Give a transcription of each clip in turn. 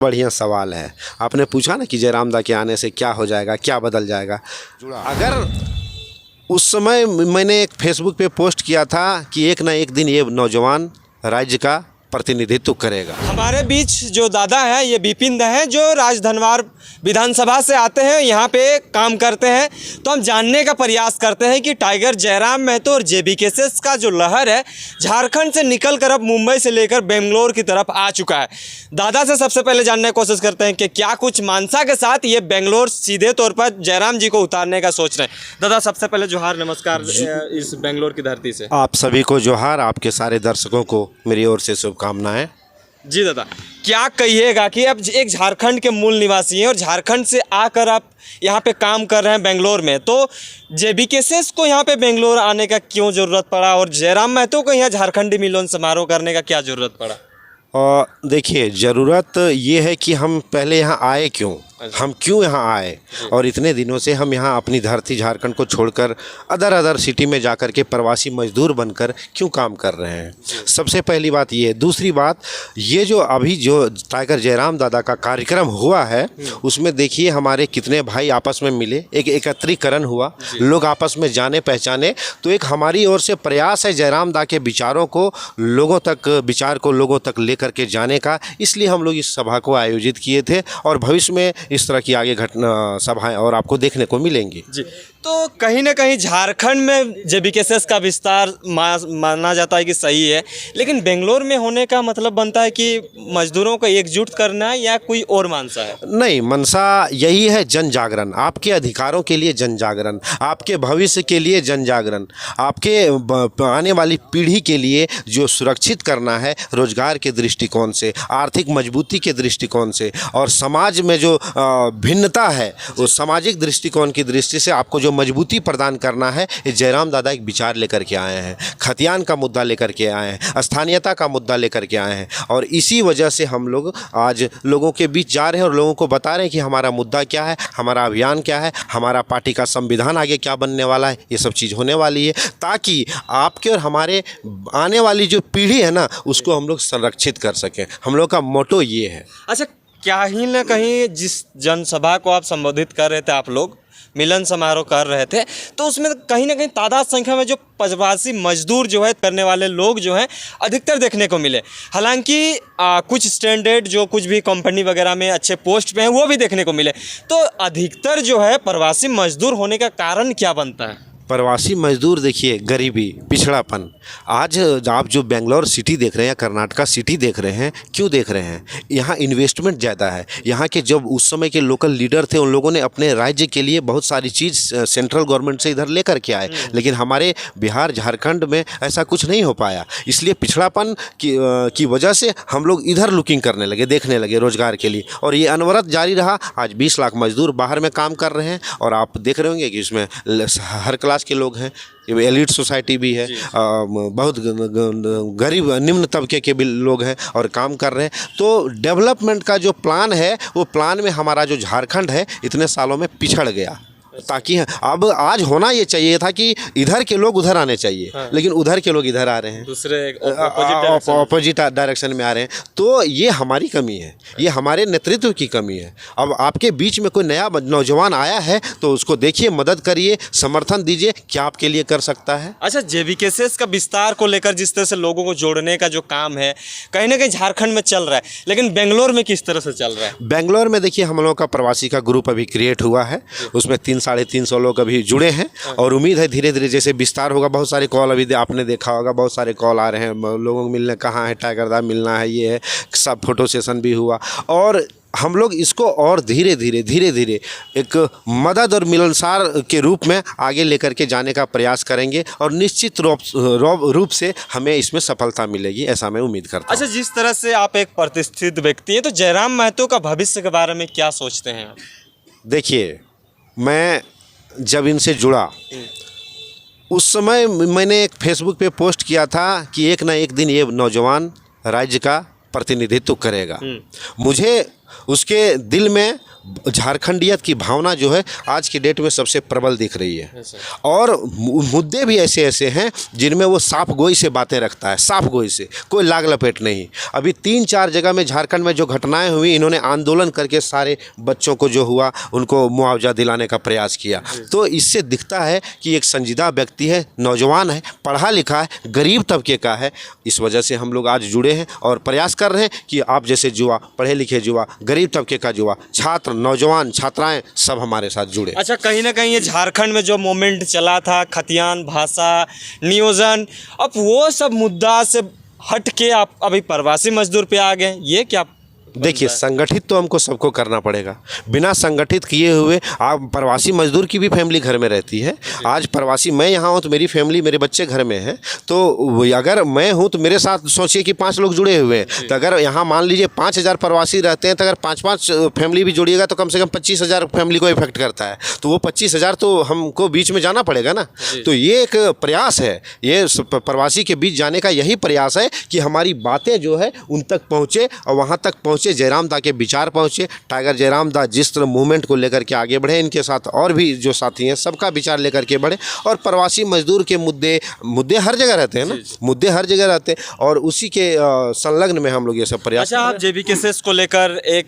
बढ़िया सवाल है। आपने पूछा ना कि जयराम दा के आने से क्या हो जाएगा, क्या बदल जाएगा। अगर उस समय मैंने एक फेसबुक पे पोस्ट किया था कि एक ना एक दिन ये नौजवान राज्य का प्रतिनिधित्व करेगा। हमारे बीच जो दादा हैं ये विपिन दा हैं जो राजधनवार विधानसभा से आते हैं, यहाँ पे काम करते हैं। तो हम जानने का प्रयास करते हैं कि टाइगर जयराम महतो और जेबी केसेस का जो लहर है झारखंड से निकलकर अब मुंबई से लेकर बेंगलोर की तरफ आ चुका है। दादा से सबसे पहले जानने की कोशिश करते हैं कि क्या कुछ मानसा के साथ ये बेंगलोर सीधे तौर पर जयराम जी को उतारने का सोच रहे हैं। दादा सबसे पहले जोहार, नमस्कार इस बेंगलोर की धरती से। आप सभी को जोहार, आपके सारे दर्शकों को मेरी ओर से शुभकामनाएं। जी दादा, क्या कहिएगा कि अब एक झारखंड के मूल निवासी हैं और झारखंड से आकर आप यहाँ पे काम कर रहे हैं बेंगलोर में, तो जेबी केसेस को यहाँ पे बेंगलोर आने का क्यों ज़रूरत पड़ा और जयराम महतो को यहाँ झारखंडी मिलन समारोह करने का क्या ज़रूरत पड़ा? और देखिए, ज़रूरत ये है कि हम पहले यहाँ आए क्यों, हम क्यों यहाँ आए और इतने दिनों से हम यहाँ अपनी धरती झारखंड को छोड़कर अदर सिटी में जाकर के प्रवासी मजदूर बनकर क्यों काम कर रहे हैं। सबसे पहली बात ये। दूसरी बात, ये जो अभी जो टाइगर जयराम दादा का कार्यक्रम हुआ है उसमें देखिए हमारे कितने भाई आपस में मिले, एक एकत्रीकरण हुआ, लोग आपस में जाने पहचाने। तो एक हमारी ओर से प्रयास है जयराम दा के विचारों को लोगों तक लेकर के जाने का। इसलिए हम लोग इस सभा को आयोजित किए थे और भविष्य में इस तरह की आगे घटना सभाएं और आपको देखने को मिलेंगी। जी, तो कहीं ना कहीं झारखंड में जेबी केसेस का विस्तार माना जाता है कि सही है, लेकिन बेंगलोर में होने का मतलब बनता है कि मजदूरों को एकजुट करना है या कोई और मंशा है? नहीं, मंशा यही है, जन जागरण, आपके अधिकारों के लिए जन जागरण, आपके भविष्य के लिए जन जागरण, आपके आने वाली पीढ़ी के लिए जो सुरक्षित करना है रोजगार के दृष्टिकोण से, आर्थिक मजबूती के दृष्टिकोण से और समाज में जो भिन्नता है उस सामाजिक दृष्टिकोण की दृष्टि से आपको जो मजबूती प्रदान करना है, ये जयराम दादा एक विचार लेकर के आए हैं। खतियान का मुद्दा लेकर के आए हैं, स्थानीयता का मुद्दा लेकर के आए हैं और इसी वजह से हम लोग आज लोगों के बीच जा रहे हैं और लोगों को बता रहे हैं कि हमारा मुद्दा क्या है, हमारा अभियान क्या है, हमारा पार्टी का संविधान आगे क्या बनने वाला है। ये सब चीज़ होने वाली है ताकि आपके और हमारे आने वाली जो पीढ़ी है ना उसको हम लोग संरक्षित कर सकें। हम लोग का मोटो ये है। अच्छा, क्या ही ना कहीं जिस जनसभा को आप संबोधित कर रहे थे, आप लोग मिलन समारोह कर रहे थे, तो उसमें कहीं ना कहीं तादाद संख्या में जो प्रवासी मजदूर जो है करने वाले लोग जो हैं अधिकतर देखने को मिले। हालांकि कुछ स्टैंडर्ड जो कुछ भी कंपनी वगैरह में अच्छे पोस्ट पे हैं वो भी देखने को मिले। तो अधिकतर जो है प्रवासी मजदूर होने का कारण क्या बनता है? प्रवासी मजदूर देखिए, गरीबी, पिछड़ापन। आज आप जो बेंगलोर सिटी देख रहे हैं या कर्नाटका सिटी देख रहे हैं, क्यों देख रहे हैं? यहाँ इन्वेस्टमेंट ज़्यादा है। यहाँ के जब उस समय के लोकल लीडर थे उन लोगों ने अपने राज्य के लिए बहुत सारी चीज़ सेंट्रल गवर्नमेंट से इधर लेकर के आए, लेकिन हमारे बिहार झारखंड में ऐसा कुछ नहीं हो पाया। इसलिए पिछड़ापन की वजह से हम लोग इधर लुकिंग करने लगे, देखने लगे रोजगार के लिए और ये अनवरत जारी रहा। आज 20 लाख मजदूर बाहर में काम कर रहे हैं और आप देख रहे होंगे कि इसमें हर क्लास के लोग हैं, एलिट सोसाइटी भी है, बहुत गरीब निम्न तबके के भी लोग हैं और काम कर रहे हैं। तो डेवलपमेंट का जो प्लान है वो प्लान में हमारा जो झारखंड है इतने सालों में पिछड़ गया, ताकि अब आज होना ये चाहिए था कि इधर के लोग उधर आने चाहिए, लेकिन उधर के लोग इधर आ रहे हैं, दूसरे ऑपोजिट डायरेक्शन में आ रहे हैं। तो ये हमारी कमी है, ये हमारे नेतृत्व की कमी है। अब आपके बीच में कोई नया नौजवान आया है तो उसको देखिए, मदद करिए, समर्थन दीजिए, क्या आपके लिए कर सकता है। अच्छा, जेबी केसेस का विस्तार को लेकर जिस तरह से लोगों को जोड़ने का जो काम है कहीं ना कहीं झारखंड में चल रहा है, लेकिन बेंगलोर में किस तरह से चल रहा है? बेंगलोर में देखिए हम लोगों का प्रवासी का ग्रुप अभी क्रिएट हुआ है, उसमें 300-350 लोग अभी जुड़े हैं और उम्मीद है धीरे धीरे जैसे विस्तार होगा। बहुत सारे कॉल अभी आपने देखा होगा, बहुत सारे कॉल आ रहे हैं लोगों को मिलने, कहाँ है टाइगर दा, मिलना है, ये है, सब फोटो सेशन भी हुआ और हम लोग इसको और धीरे धीरे एक मदद और मिलनसार के रूप में आगे लेकर के जाने का प्रयास करेंगे और निश्चित रूप से हमें इसमें सफलता मिलेगी, ऐसा मैं उम्मीद करता हूँ। अच्छा, जिस तरह से आप एक प्रतिष्ठित व्यक्ति हैं, तो जयराम महतो का भविष्य के बारे में क्या सोचते हैं आप? देखिए, मैं जब इनसे जुड़ा उस समय मैंने एक फेसबुक पे पोस्ट किया था कि एक ना एक दिन ये नौजवान राज्य का प्रतिनिधित्व करेगा। मुझे उसके दिल में झारखंडियत की भावना जो है आज की डेट में सबसे प्रबल दिख रही है। और मुद्दे भी ऐसे ऐसे हैं जिनमें वो साफ गोई से बातें रखता है, साफ गोई से, कोई लाग लपेट नहीं। अभी 3-4 जगह में झारखंड में जो घटनाएं हुई, इन्होंने आंदोलन करके सारे बच्चों को जो हुआ उनको मुआवजा दिलाने का प्रयास किया। तो इससे दिखता है कि एक संजीदा व्यक्ति है, नौजवान है, पढ़ा लिखा है, गरीब तबके का है। इस वजह से हम लोग आज जुड़े हैं और प्रयास कर रहे हैं कि आप जैसे युवा, पढ़े लिखे युवा, गरीब तबके का युवा, छात्र, नौजवान, छात्राएं सब हमारे साथ जुड़े। अच्छा, कहीं ना कहीं ये झारखंड में जो मूवमेंट चला था, खतियान भाषा, नियोजन, अब वो सब मुद्दा से हट के आप अभी प्रवासी मजदूर पे आ गए, ये क्या? देखिए, संगठित तो हमको सबको करना पड़ेगा। बिना संगठित किए हुए आप, प्रवासी मजदूर की भी फैमिली घर में रहती है। आज प्रवासी मैं यहाँ हूँ तो मेरी फैमिली, मेरे बच्चे घर में हैं। तो अगर मैं हूँ तो मेरे साथ सोचिए कि 5 लोग जुड़े हुए हैं। तो अगर यहाँ मान लीजिए 5,000 प्रवासी रहते हैं, तो अगर 5-5 फैमिली भी जोड़िएगा तो कम से कम 25,000 फैमिली को इफेक्ट करता है। तो वो 25,000 तो हमको बीच में जाना पड़ेगा ना। तो ये एक प्रयास है, ये प्रवासी के बीच जाने का यही प्रयास है कि हमारी बातें जो है उन तक पहुँचे और वहाँ तक पहुँचे, जयराम दा के विचार पहुँचे। टाइगर जयराम दा जिस तरह मूवमेंट को लेकर के आगे बढ़े, इनके साथ और भी जो साथी हैं सबका विचार लेकर के बढ़े। और प्रवासी मजदूर के मुद्दे हर जगह रहते हैं ना, मुद्दे हर जगह रहते हैं और उसी के संलग्न में हम लोग ये सब प्रयास। अच्छा, आप जेबीकेएसएस को लेकर एक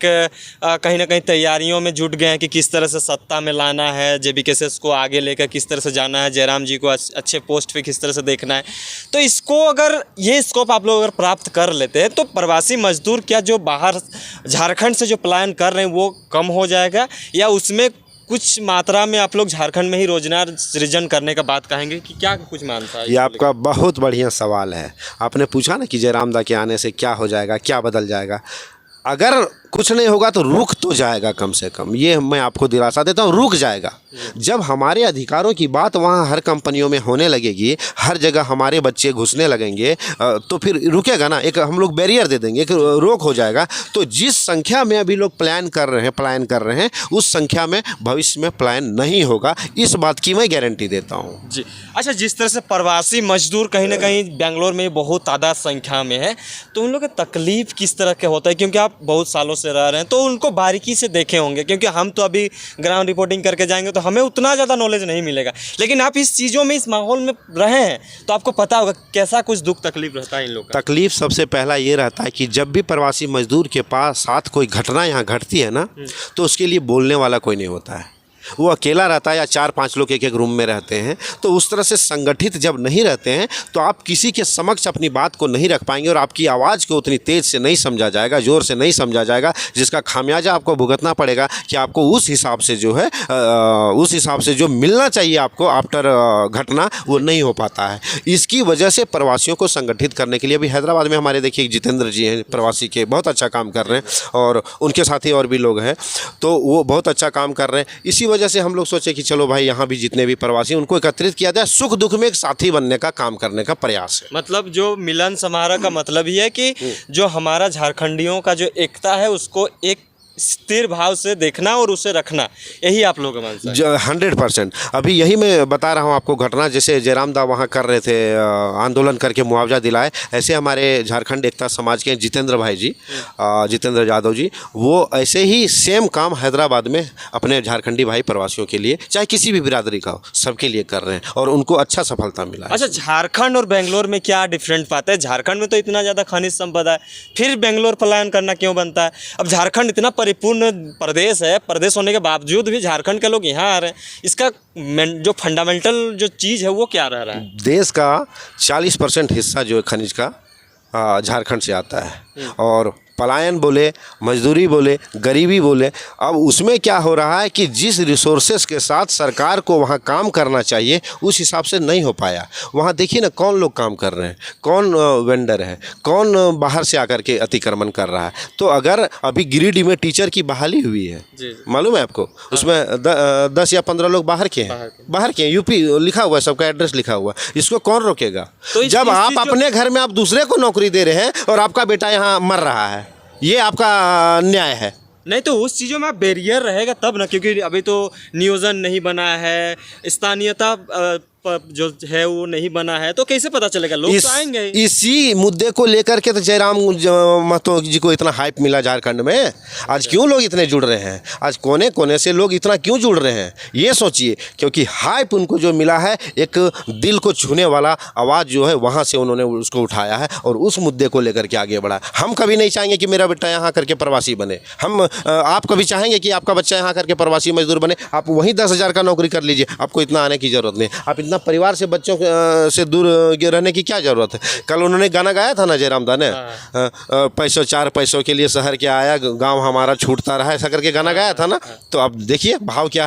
कहीं ना कहीं तैयारियों में जुट गए हैं कि किस तरह से सत्ता में लाना है, जेबीकेएसएस को आगे लेकर किस तरह से जाना है, जयराम जी को अच्छे पोस्ट पे किस तरह से देखना है। तो इसको अगर ये स्कोप आप लोग अगर प्राप्त कर लेते हैं तो प्रवासी मजदूर क्या जो बाहर झारखंड से जो प्लान कर रहे हैं वो कम हो जाएगा, या उसमें कुछ मात्रा में आप लोग झारखंड में ही रोजगार सृजन करने का बात कहेंगे कि क्या कुछ मानता है? ये आपका बहुत बढ़िया सवाल है। आपने पूछा ना कि जयराम दा के आने से क्या हो जाएगा, क्या बदल जाएगा। अगर कुछ नहीं होगा तो रुक तो जाएगा, कम से कम ये मैं आपको दिलासा देता हूँ, रुक जाएगा। जब हमारे अधिकारों की बात वहाँ हर कंपनियों में होने लगेगी, हर जगह हमारे बच्चे घुसने लगेंगे, तो फिर रुकेगा ना। एक हम लोग बैरियर दे देंगे, एक रोक हो जाएगा। तो जिस संख्या में अभी लोग प्लान कर रहे हैं उस संख्या में भविष्य में प्लान नहीं होगा, इस बात की मैं गारंटी देता हूँ जी। अच्छा, जिस तरह से प्रवासी मजदूर कहीं ना कहीं बेंगलोर में बहुत तादाद संख्या में है, तो उन लोगों का तकलीफ किस तरह के होता है? क्योंकि आप बहुत सालों से रह रहे हैं तो उनको बारीकी से देखे होंगे, क्योंकि हम तो अभी ग्राउंड रिपोर्टिंग करके जाएंगे तो हमें उतना ज़्यादा नॉलेज नहीं मिलेगा। लेकिन आप इस चीज़ों में, इस माहौल में रहे हैं तो आपको पता होगा कैसा कुछ दुख तकलीफ रहता है इन लोग का। तकलीफ सबसे पहला ये रहता है कि जब भी प्रवासी मजदूर के पास साथ कोई घटना यहाँ घटती है ना, तो उसके लिए बोलने वाला कोई नहीं होता है। वो अकेला रहता है या 4-5 लोग एक रूम में रहते हैं। तो उस तरह से संगठित जब नहीं रहते हैं तो आप किसी के समक्ष अपनी बात को नहीं रख पाएंगे और आपकी आवाज़ को उतनी तेज़ से नहीं समझा जाएगा, ज़ोर से नहीं समझा जाएगा, जिसका खामियाजा आपको भुगतना पड़ेगा कि आपको उस हिसाब से जो है उस हिसाब से जो मिलना चाहिए आपको आफ्टर घटना, वो नहीं हो पाता है। इसकी वजह से प्रवासियों को संगठित करने के लिए अभी हैदराबाद में हमारे देखिए जितेंद्र जी हैं, प्रवासी के, बहुत अच्छा काम कर रहे हैं और उनके साथ ही और भी लोग हैं, तो वो बहुत अच्छा काम कर रहे हैं। इसी वजह से हम लोग सोचे कि चलो भाई यहाँ भी जितने भी प्रवासी उनको एकत्रित किया जाए, सुख दुख में एक साथी बनने का काम करने का प्रयास है। मतलब जो मिलन समारोह का मतलब ही है कि जो हमारा झारखंडियों का जो एकता है उसको एक स्थिर भाव से देखना और उसे रखना, यही आप लोगों का मानना है? 100%। अभी यही मैं बता रहा हूँ आपको घटना, जैसे जयराम दा वहाँ कर रहे थे आंदोलन करके मुआवजा दिलाए, ऐसे हमारे झारखंड एकता समाज के जितेंद्र भाई जी, जितेंद्र यादव जी, वो ऐसे ही सेम काम हैदराबाद में अपने झारखंडी भाई प्रवासियों के लिए, चाहे किसी भी बिरादरी का हो, सबके लिए कर रहे हैं और उनको अच्छा सफलता मिला है। अच्छा, झारखंड और बेंगलोर में क्या डिफरेंट पाता है? झारखंड में तो इतना ज़्यादा खनिज संपदा है, फिर बेंगलोर पलायन करना क्यों बनता है? अब झारखंड इतना परिपूर्ण प्रदेश है, प्रदेश होने के बावजूद भी झारखंड के लोग यहाँ आ रहे हैं, इसका जो फंडामेंटल जो चीज़ है वो क्या रह रहा है? देश का 40% हिस्सा जो है खनिज का झारखंड से आता है और पलायन बोले, मजदूरी बोले, गरीबी बोले, अब उसमें क्या हो रहा है कि जिस रिसोर्सेस के साथ सरकार को वहाँ काम करना चाहिए उस हिसाब से नहीं हो पाया। वहाँ देखिए ना कौन लोग काम कर रहे हैं, कौन वेंडर है, कौन बाहर से आकर के अतिक्रमण कर रहा है। तो अगर अभी गिरिडीह में टीचर की बहाली हुई है, मालूम है आपको, उसमें 10 या 15 लोग बाहर के हैं, यूपी लिखा हुआ है, सबका एड्रेस लिखा हुआ है, इसको कौन रोकेगा? तो जब आप अपने घर में आप दूसरे को नौकरी दे रहे हैं और आपका बेटा यहाँ मर रहा है, ये आपका न्याय है? नहीं, तो उस चीज़ों में बैरियर रहेगा तब ना, क्योंकि अभी तो नियोजन नहीं बना है, स्थानीयता जो है वो नहीं बना है, तो कैसे पता चलेगा? लोग तो आएंगे ही। इसी मुद्दे को लेकर के तो जयराम महतो जी को इतना हाइप मिला झारखंड में। आज क्यों लोग इतने जुड़ रहे हैं, आज कोने कोने से लोग इतना क्यों जुड़ रहे हैं, ये सोचिए। क्योंकि हाइप उनको जो मिला है, एक दिल को छूने वाला आवाज़ जो है, वहाँ से उन्होंने उसको उठाया है और उस मुद्दे को लेकर के आगे बढ़ा। हम कभी नहीं चाहेंगे कि मेरा बेटा यहाँ करके प्रवासी बने। हम आप कभी चाहेंगे कि आपका बच्चा यहाँ करके प्रवासी मजदूर बने? आप वहीं 10,000 का नौकरी कर लीजिए, आपको इतना आने की ज़रूरत नहीं। आप इतना परिवार से, बच्चों से दूर रहने की क्या ज़रूरत है? कल उन्होंने गाना गाया था ना जयराम दा ने, पैसों 4 पैसों के लिए शहर के आया, गाँव हमारा छूटता रहा, ऐसा करके गाना गाया था ना। तो अब देखिए भाव क्या